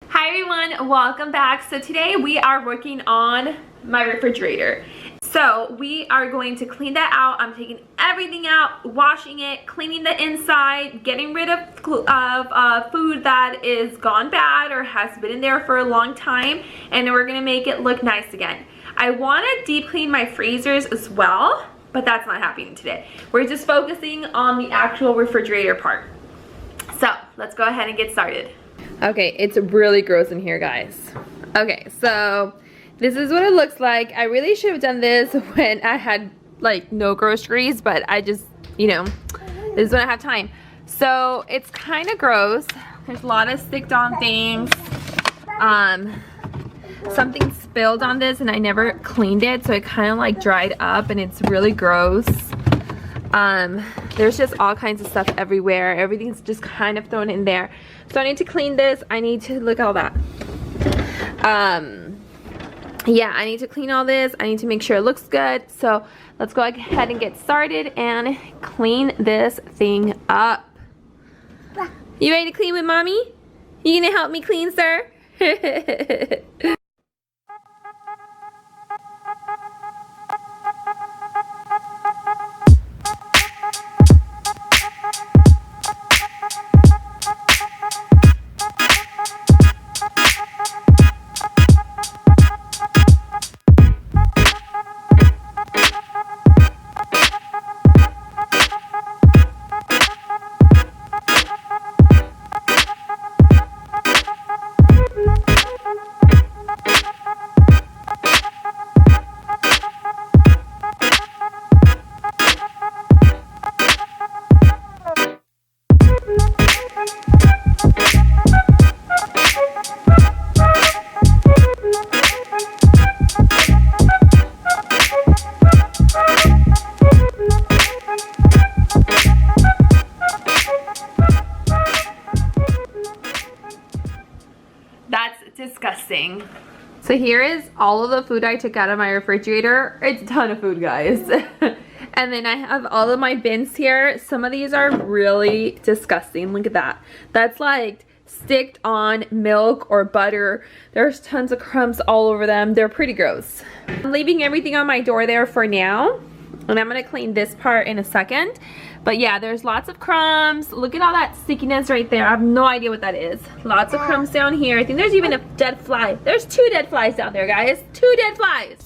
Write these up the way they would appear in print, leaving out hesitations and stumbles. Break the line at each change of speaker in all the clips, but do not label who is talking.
Hi everyone, welcome back. So today we are working on my refrigerator. So we are going to clean that out. I'm taking everything out, washing it, cleaning the inside, getting rid of food that is gone bad or has been in there for a long time, and then we're gonna make it look nice again. I wanna deep clean my freezers as well, but that's not happening today. We're just focusing on the actual refrigerator part. So let's go ahead and get started. Okay, it's really gross in here, guys. Okay, so this is what it looks like. I really should have done this when I had like no groceries, but I just, you know, this is when I have time. So it's kind of gross. There's a lot of sticked on things. Something spilled on this and I never cleaned it, so it kind of like dried up and it's really gross. There's just all kinds of stuff everywhere. Everything's just kind of thrown in there. So I need to clean this. I need to look at all that. Yeah, I need to clean all this. I need to make sure it looks good. So let's go ahead and get started and clean this thing up. You ready to clean with mommy? You gonna help me clean, sir? That's disgusting. So here is all of the food I took out of my refrigerator. It's a ton of food, guys. And then I have all of my bins here. Some of these are really disgusting. Look at that. That's like sticked on milk or butter. There's tons of crumbs all over them. They're pretty gross. I'm leaving everything on my door there for now. And I'm gonna clean this part in a second. But yeah, there's lots of crumbs. Look at all that stickiness right there. I have no idea what that is. Lots of crumbs down here. I think there's even a dead fly. There's 2 dead flies down there, guys. 2 dead flies.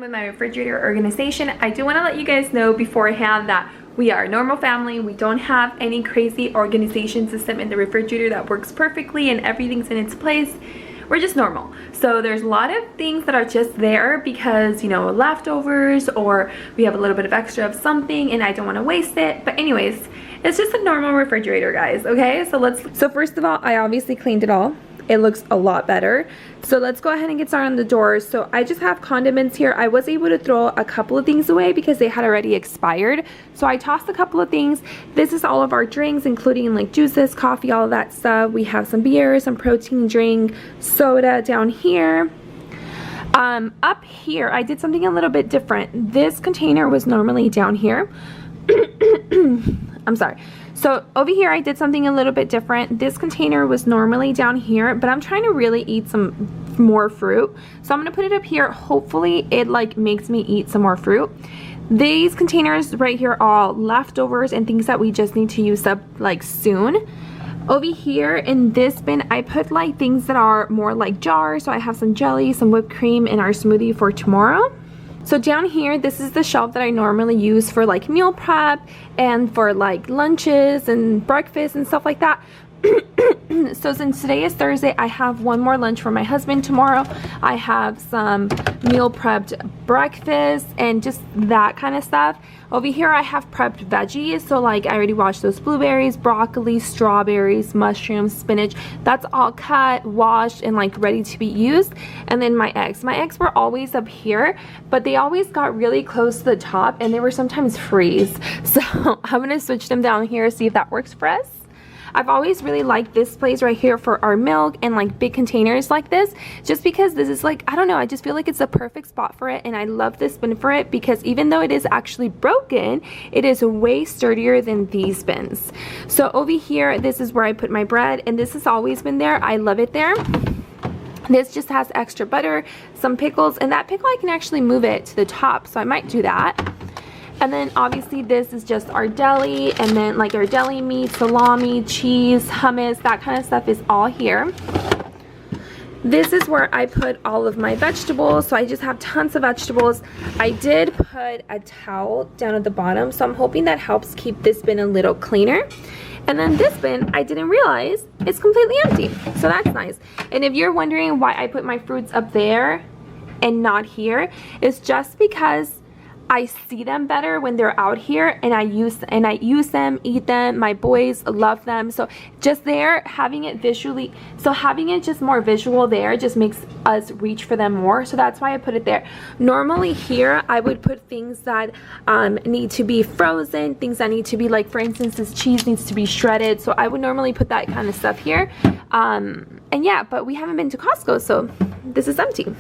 with my refrigerator organization. I do want to let you guys know beforehand that we are a normal family. We don't have any crazy organization system in the refrigerator that works perfectly and everything's in its place. We're just normal. So there's a lot of things that are just there because, you know, leftovers, or we have a little bit of extra of something and I don't want to waste it. But anyways, it's just a normal refrigerator, guys. Okay, so first of all, I obviously cleaned it all. It looks a lot better. So let's go ahead and get started on the doors. So I just have condiments here. I was able to throw a couple of things away because they had already expired. So I tossed a couple of things. This is all of our drinks, including like juices, coffee, all of that stuff. We have some beer, some protein drink, soda down here. Up here, I did something a little bit different. This container was normally down here. I'm sorry. So over here I did something a little bit different. This container was normally down here, but I'm trying to really eat some more fruit. So I'm gonna put it up here. Hopefully it like makes me eat some more fruit. These containers right here are all leftovers and things that we just need to use up like soon. Over here in this bin, I put like things that are more like jars. So I have some jelly, some whipped cream in our smoothie for tomorrow. So down here, this is the shelf that I normally use for like meal prep and for like lunches and breakfast and stuff like that. So since today is Thursday, I have one more lunch for my husband tomorrow. I have some meal prepped breakfast and just that kind of stuff. Over here I have prepped veggies, so like I already washed those blueberries, broccoli, strawberries, mushrooms, spinach. That's all cut, washed, and like ready to be used. And then my eggs. My eggs were always up here, but they always got really close to the top and they were sometimes freeze. So I'm gonna switch them down here, see if that works for us. I've always really liked this place right here for our milk and like big containers like this, just because this is like, I don't know, I just feel like it's the perfect spot for it. And I love this bin for it because even though it is actually broken, it is way sturdier than these bins. So over here, this is where I put my bread, and this has always been there. I love it there. This just has extra butter, some pickles, and that pickle I can actually move it to the top, so I might do that. And then obviously this is just our deli, and then like our deli meat, salami, cheese, hummus, that kind of stuff is all here. This is where I put all of my vegetables, so I just have tons of vegetables. I did put a towel down at the bottom, so I'm hoping that helps keep this bin a little cleaner. And then this bin, I didn't realize it's completely empty, so that's nice. And if you're wondering why I put my fruits up there and not here, it's just because I see them better when they're out here, and I use them, eat them. My boys love them. So just there, having it visually, so having it just more visual there just makes us reach for them more. So that's why I put it there. Normally here, I would put things that need to be frozen, things that need to be like, for instance, this cheese needs to be shredded. So I would normally put that kind of stuff here. And yeah, but we haven't been to Costco, so this is empty.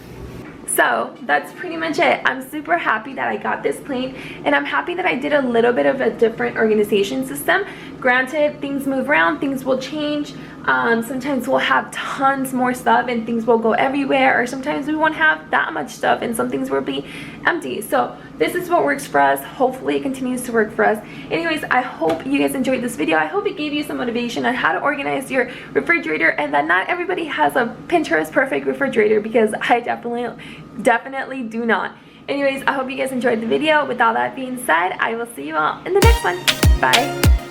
So that's pretty much it. I'm super happy that I got this clean, and I'm happy that I did a little bit of a different organization system. Granted, things move around, things will change. Sometimes we'll have tons more stuff and things will go everywhere, or sometimes we won't have that much stuff and some things will be empty. So this is what works for us. Hopefully it continues to work for us. Anyways, I hope you guys enjoyed this video. I hope it gave you some motivation on how to organize your refrigerator, and that not everybody has a Pinterest perfect refrigerator, because I definitely do not. Anyways, I hope you guys enjoyed the video. With all that being said, I will see you all in the next one. Bye.